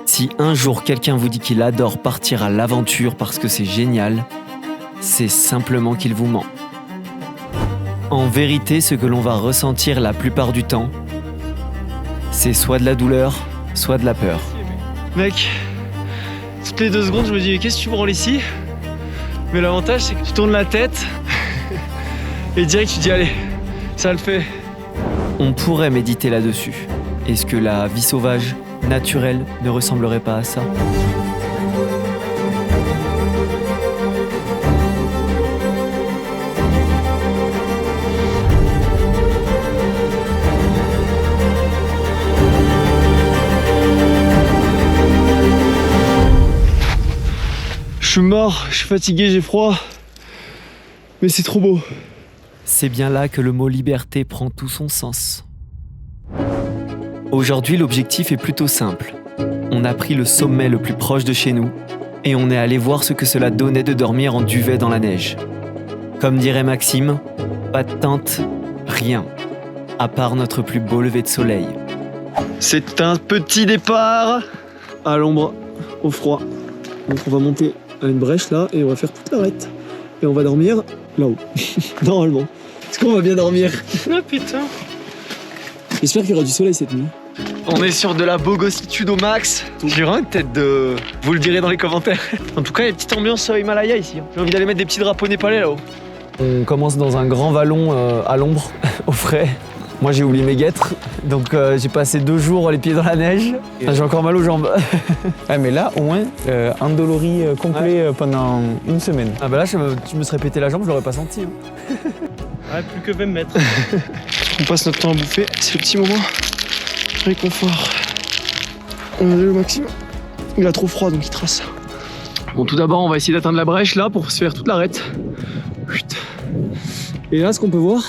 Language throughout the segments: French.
Si un jour quelqu'un vous dit qu'il adore partir à l'aventure parce que c'est génial, c'est simplement qu'il vous ment. En vérité, ce que l'on va ressentir la plupart du temps, c'est soit de la douleur, soit de la peur. Mec, toutes les 2 secondes, je me dis mais qu'est-ce que tu branles ici? Mais l'avantage, c'est que tu tournes la tête et direct tu dis allez, ça le fait. On pourrait méditer là-dessus. Est-ce que la vie sauvage, naturelle, ne ressemblerait pas à ça ? Je suis mort, je suis fatigué, j'ai froid. Mais c'est trop beau. C'est bien là que le mot liberté prend tout son sens. Aujourd'hui, l'objectif est plutôt simple. On a pris le sommet le plus proche de chez nous et on est allé voir ce que cela donnait de dormir en duvet dans la neige. Comme dirait Maxime, pas de tente, rien, à part notre plus beau lever de soleil. C'est un petit départ à l'ombre, au froid. Donc on va monter à une brèche là et on va faire toute l'arête. Et on va dormir là-haut, normalement. Est-ce qu'on va bien dormir? Ah putain. J'espère qu'il y aura du soleil cette nuit. On est sur de la bogossitude au max. J'ai vraiment une tête de... Vous le direz dans les commentaires. En tout cas, il y a une petite ambiance Himalaya ici. J'ai envie d'aller mettre des petits drapeaux népalais là-haut. On commence dans un grand vallon à l'ombre, au frais. Moi j'ai oublié mes guêtres, donc j'ai passé 2 jours les pieds dans la neige. J'ai encore mal aux jambes. Ouais, mais là, au moins, endolori complet pendant une semaine. Ah bah là, tu me serais pété la jambe, je l'aurais pas senti. Hein. Ouais, plus que 20 mètres. On passe notre temps à bouffer, c'est le petit moment. Réconfort. On a le Maxime. Il a trop froid donc il trace. Bon, tout d'abord, on va essayer d'atteindre la brèche là pour se faire toute l'arête. Et là, ce qu'on peut voir,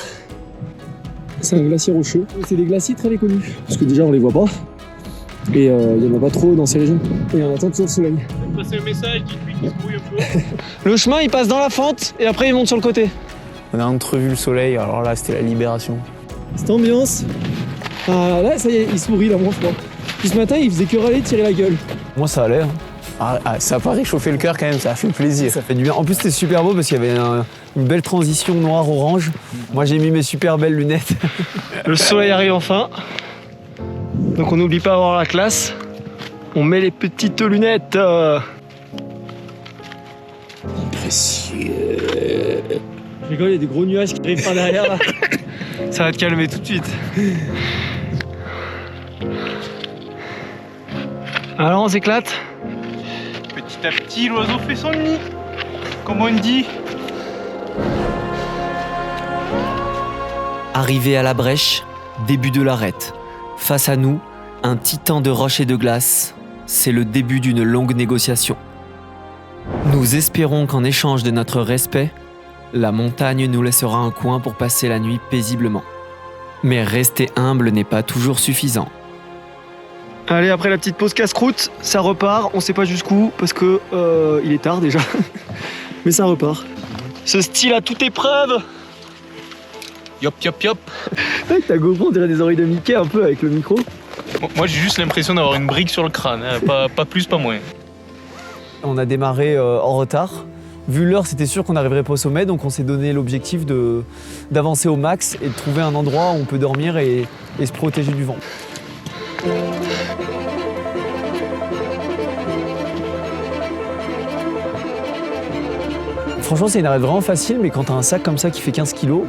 c'est un glacier rocheux. C'est des glaciers très méconnus. Parce que déjà, on les voit pas. Et il y en a pas trop dans ces régions. Et on attend toujours le soleil. Passer un message, dites-lui qu'il se brouille un peu. Le chemin, il passe dans la fente et après, il monte sur le côté. On a entrevu le soleil, alors là, c'était la libération. Cette ambiance. Ah, là, ça y est, il sourit là, moi, je crois. Puis ce matin, il faisait que râler, tirer la gueule. Moi ça allait. Hein. Ça a pas réchauffé le cœur quand même, ça a fait plaisir. Ça fait du bien. En plus c'était super beau parce qu'il y avait une belle transition noir-orange. Moi j'ai mis mes super belles lunettes. Le soleil arrive enfin. Donc on n'oublie pas d'avoir la classe. On met les petites lunettes. Précieux. Je rigole, il y a des gros nuages qui arrivent par derrière là. Ça va te calmer tout de suite. Alors on s'éclate. Petit à petit, l'oiseau fait son nid, comme on dit. Arrivé à la brèche, début de l'arête. Face à nous, un titan de roches et de glace. C'est le début d'une longue négociation. Nous espérons qu'en échange de notre respect, la montagne nous laissera un coin pour passer la nuit paisiblement. Mais rester humble n'est pas toujours suffisant. Allez, après la petite pause casse-croûte, ça repart. On sait pas jusqu'où parce que il est tard déjà. Mais ça repart. Ce style à toute épreuve. Yop, yop, yop. Avec ta GoPro, on dirait des oreilles de Mickey un peu avec le micro. Moi, j'ai juste l'impression d'avoir une brique sur le crâne, hein. Pas plus, pas moins. On a démarré en retard. Vu l'heure, c'était sûr qu'on n'arriverait pas au sommet, donc on s'est donné l'objectif d'avancer au max et de trouver un endroit où on peut dormir et se protéger du vent. Franchement, c'est une arête vraiment facile, mais quand tu as un sac comme ça qui fait 15 kilos,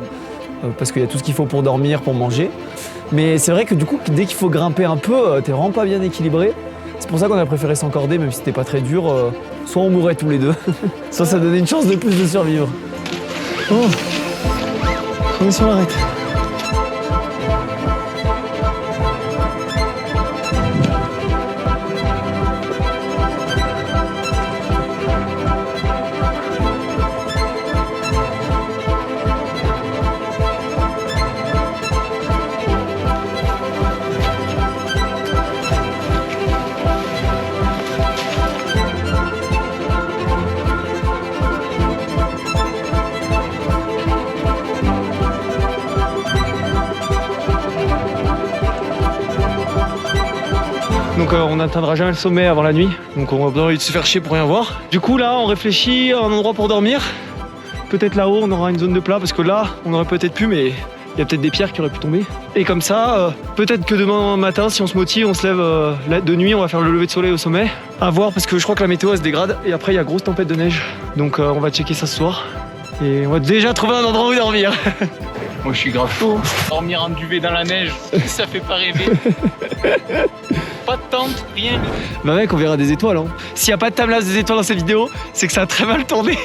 parce qu'il y a tout ce qu'il faut pour dormir, pour manger. Mais c'est vrai que du coup, dès qu'il faut grimper un peu, t'es vraiment pas bien équilibré. C'est pour ça qu'on a préféré s'encorder, même si c'était pas très dur. Soit on mourait tous les deux, soit ça donnait une chance de plus de survivre. Oh, on est sur l'arête. n'atteindra jamais le sommet avant la nuit, donc on va pas envie de se faire chier pour rien voir. Du coup là, on réfléchit à un endroit pour dormir. Peut-être là-haut, on aura une zone de plat, parce que là, on aurait peut-être pu, mais il y a peut-être des pierres qui auraient pu tomber. Et comme ça, peut-être que demain matin, si on se motive, on se lève de nuit, on va faire le lever de soleil au sommet. À voir, parce que je crois que la météo elle se dégrade, et après il y a grosse tempête de neige. Donc on va checker ça ce soir. Et on va déjà trouver un endroit où dormir. Moi je suis grave chaud. Dormir en duvet dans la neige, ça fait pas rêver. Pas de tente, rien. Bah mec, on verra des étoiles. Hein. S'il n'y a pas de timelapse des étoiles dans cette vidéo, c'est que ça a très mal tourné.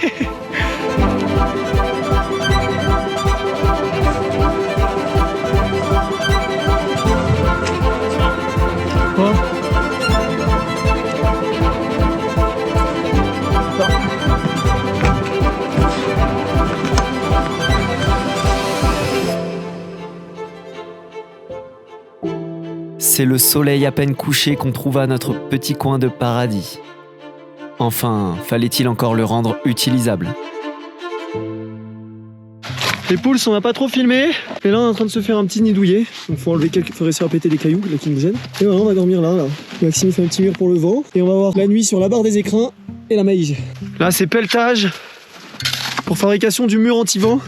Quoi ? C'est le soleil à peine couché qu'on trouva notre petit coin de paradis. Enfin, fallait-il encore le rendre utilisable? Les poules, on n'a pas trop filmé. Et là, on est en train de se faire un petit nid douillet. Donc, faut réussir à péter des cailloux là, qui nous gênent. Et voilà, on va dormir là. Maxime fait un petit mur pour le vent. Et on va voir la nuit sur la barre des écrins et la maïge. Là, c'est pelletage pour fabrication du mur anti-vent.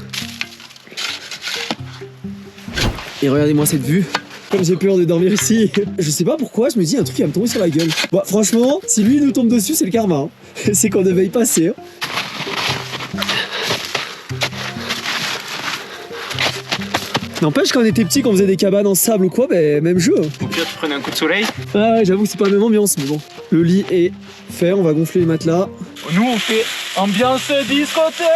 Et regardez-moi cette vue. Comme j'ai peur de dormir ici, je sais pas pourquoi, je me dis un truc qui va me tomber sur la gueule. Bah, franchement, si lui nous tombe dessus, c'est le karma. Hein. C'est qu'on devait y passer. Hein. N'empêche, quand on était petit, quand on faisait des cabanes en sable ou quoi, ben même jeu. Au pire, tu prenais un coup de soleil. Ah ouais, j'avoue que c'est pas la même ambiance, mais bon. Le lit est fait, on va gonfler les matelas. Nous, on fait ambiance discothèque.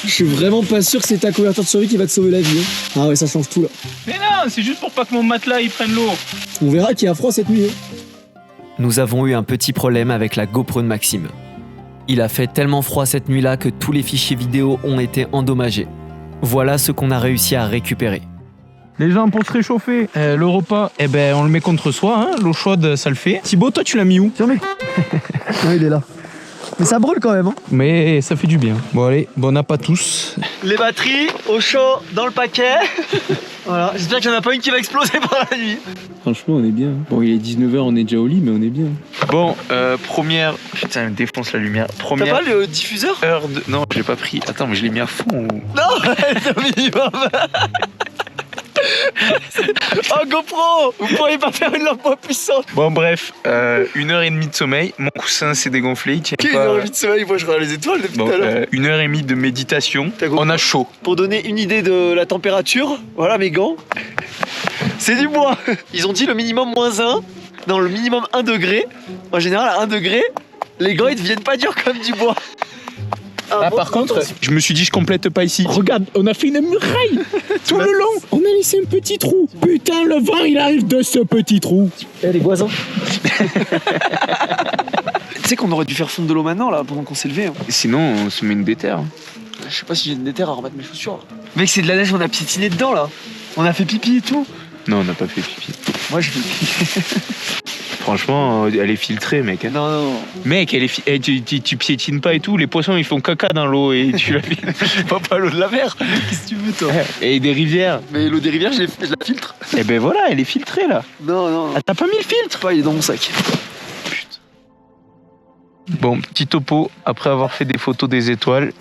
Je suis vraiment pas sûr que c'est ta couverture de survie qui va te sauver la vie. Hein. Ah ouais, ça change tout là. Mais non, c'est juste pour pas que mon matelas il prenne l'eau. On verra qu'il y a froid cette nuit. Hein. Nous avons eu un petit problème avec la GoPro de Maxime. Il a fait tellement froid cette nuit-là que tous les fichiers vidéo ont été endommagés. Voilà ce qu'on a réussi à récupérer. Les gens, pour se réchauffer, le repas, eh ben, on le met contre soi, hein, l'eau chaude, ça le fait. Thibaut, toi, tu l'as mis où? Tiens, mec. Ouais, il est là. Mais ça brûle quand même. Hein. Mais ça fait du bien. Bon, allez, bon, on n'a pas tous. Les batteries au chaud dans le paquet. Voilà, j'espère qu'il n'y en a pas une qui va exploser pendant la nuit. Franchement, on est bien. Bon, il est 19h, on est déjà au lit, mais on est bien. Bon, première... Putain, elle me défonce la lumière. T'as Première pas le diffuseur? heure de... Non, je l'ai pas pris. Attends, mais je l'ai mis à fond. Ou... Non, c'est au minimum. Oh GoPro, vous pourriez pas faire une lampe moins puissante. Bon, bref, 1h30 de sommeil. Mon coussin s'est dégonflé, il tient Qui pas... a envie de sommeil? Moi je regarde les étoiles depuis Bon, tout à l'heure. 1h30 de méditation. On a chaud. Pour donner une idée de la température, voilà mes gants. C'est du bois. Ils ont dit le minimum -1. Non, le minimum 1 degré. En général, à 1 degré, les gants ils deviennent pas durs comme du bois. Ah, par contre, Je me suis dit, je complète pas ici. regarde, on a fait une muraille tout le long. On a laissé un petit trou. Putain, le vent, il arrive de ce petit trou. Eh les voisins. Tu sais qu'on aurait dû faire fondre de l'eau maintenant là pendant qu'on s'est levé. Hein. Sinon, on se met une déterre. Je sais pas si j'ai une déterre à remettre mes chaussures. Mec, c'est de la neige, on a piétiné dedans là. On a fait pipi et tout. Non, on n'a pas fait pipi. Moi j'ai fait pipi. Franchement, elle est filtrée, mec. Non, non. Mec, elle est tu piétines pas et tout. Les poissons, ils font caca dans l'eau et tu la Pas l'eau de la mer. Qu'est-ce que tu veux toi? Et des rivières. Mais l'eau des rivières, je la filtre. Et ben voilà, elle est filtrée là. Non, non. Ah, t'as pas mis le filtre? Pas, il est dans mon sac. Bon, petit topo, après avoir fait des photos des étoiles,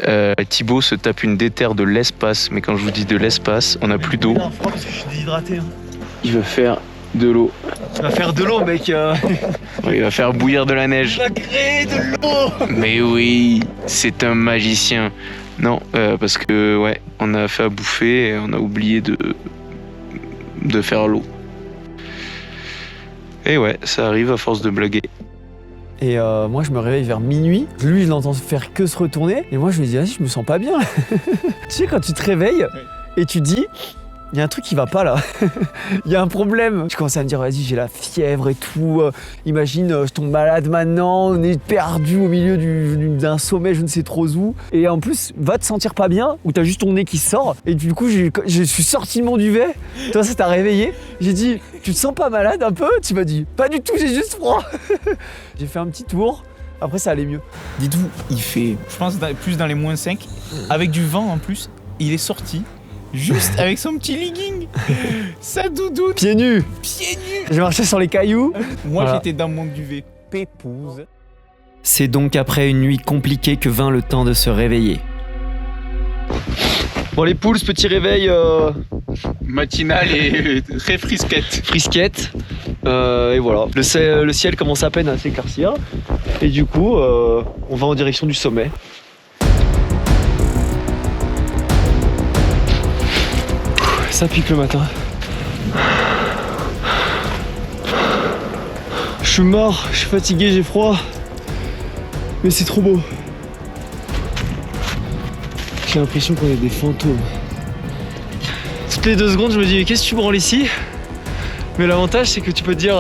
Thibaut se tape une déterre de l'espace. Mais quand je vous dis de l'espace, on n'a plus d'eau. Non, froid parce que je suis déshydraté. Hein. Il veut faire de l'eau. Tu vas faire de l'eau, mec. Il va faire bouillir de la neige. Tu vas créer de l'eau. Mais oui, c'est un magicien. Non, parce que ouais, on a fait à bouffer et on a oublié de faire l'eau. Et ouais, ça arrive à force de blaguer. Et moi, je me réveille vers minuit. Lui, il n'entend faire que se retourner. Et moi, je me dis, vas-y, je me sens pas bien. Tu sais, quand tu te réveilles et tu dis, il y a un truc qui va pas là. Il y a un problème. Je commence à me dire, vas-y, j'ai la fièvre et tout. Imagine, je tombe malade maintenant. On est perdu au milieu d'un sommet, je ne sais trop où. Et en plus, va te sentir pas bien, ou t'as juste ton nez qui sort. Et du coup, je suis sorti de mon duvet. Toi, ça t'a réveillé. J'ai dit, tu te sens pas malade un peu? Tu m'as dit, pas du tout, j'ai juste froid. J'ai fait un petit tour. Après, ça allait mieux. Dites-vous, il fait, je pense, plus dans les -5, avec du vent en plus. Il est sorti. Juste avec son petit legging, sa doudoune, Pieds nus. pieds nus. J'ai marché sur les cailloux. Moi, Voilà. j'étais dans mon duvet pépouze. C'est donc après une nuit compliquée que vint le temps de se réveiller. Bon les poules, petit réveil Matinale et très frisquette. frisquette. Et voilà, le ciel commence à peine à s'éclaircir. Et du coup, on va en direction du sommet. Ça pique le matin. Je suis mort, je suis fatigué, j'ai froid. Mais c'est trop beau. J'ai l'impression qu'on est des fantômes. Toutes les 2 secondes, je me dis, mais qu'est-ce que tu branles ici? Mais l'avantage, c'est que tu peux te dire,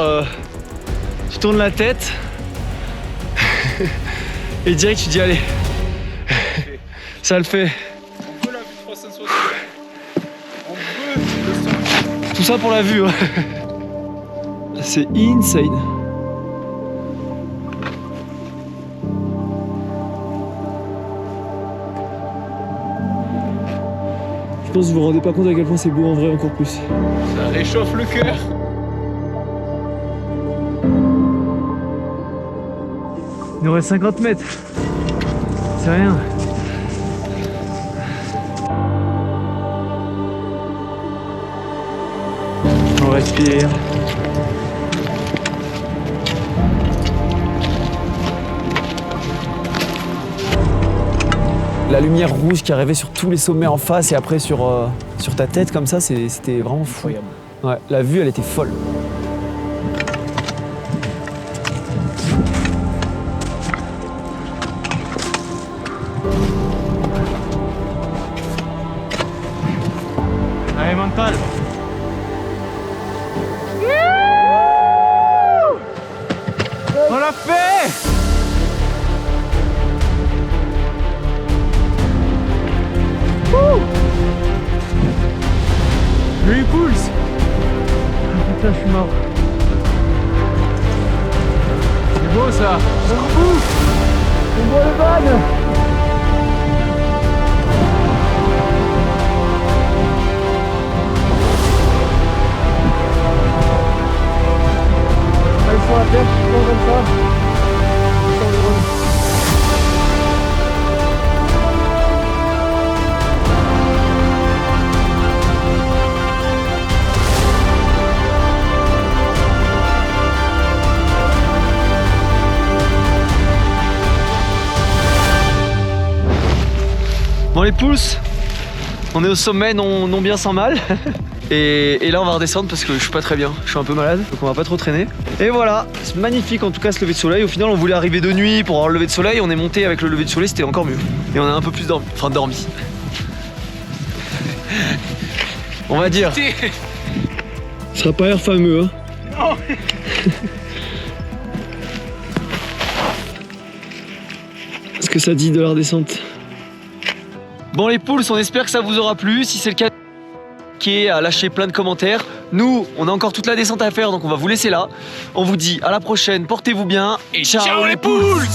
tu tournes la tête et direct, tu dis, allez, ça le fait. On veut la vue 360. On veut le son. Tout ça pour la vue. Ouais. C'est insane. Je pense que vous vous rendez pas compte à quel point c'est beau en vrai encore plus. Ça réchauffe le cœur. Il nous reste 50 mètres. C'est rien. On respire. La lumière rouge qui arrivait sur tous les sommets en face et après sur ta tête comme ça, c'était vraiment fou. Incroyable. Ouais, la vue elle était folle. Allez, mental. On l'a fait. Le pulse. Ah putain, je suis mort. C'est beau ça. On voit le van. Ils sont à terre, ils sont comme ça. Ils sont heureux. Bon les pouces, on est au sommet non bien sans mal. Et là on va redescendre parce que je suis pas très bien, je suis un peu malade, donc on va pas trop traîner. Et voilà, c'est magnifique en tout cas ce lever de soleil. Au final on voulait arriver de nuit pour avoir le lever de soleil, on est monté avec le lever de soleil, c'était encore mieux. Et on a un peu plus dormi, dormi. On va dire. Ce sera pas l'air fameux hein. Non. Ce que ça dit de la redescente. Bon les poules, on espère que ça vous aura plu. Si c'est le cas, à lâcher plein de commentaires. Nous, on a encore toute la descente à faire, donc on va vous laisser là. On vous dit à la prochaine, portez-vous bien. Et ciao les poules.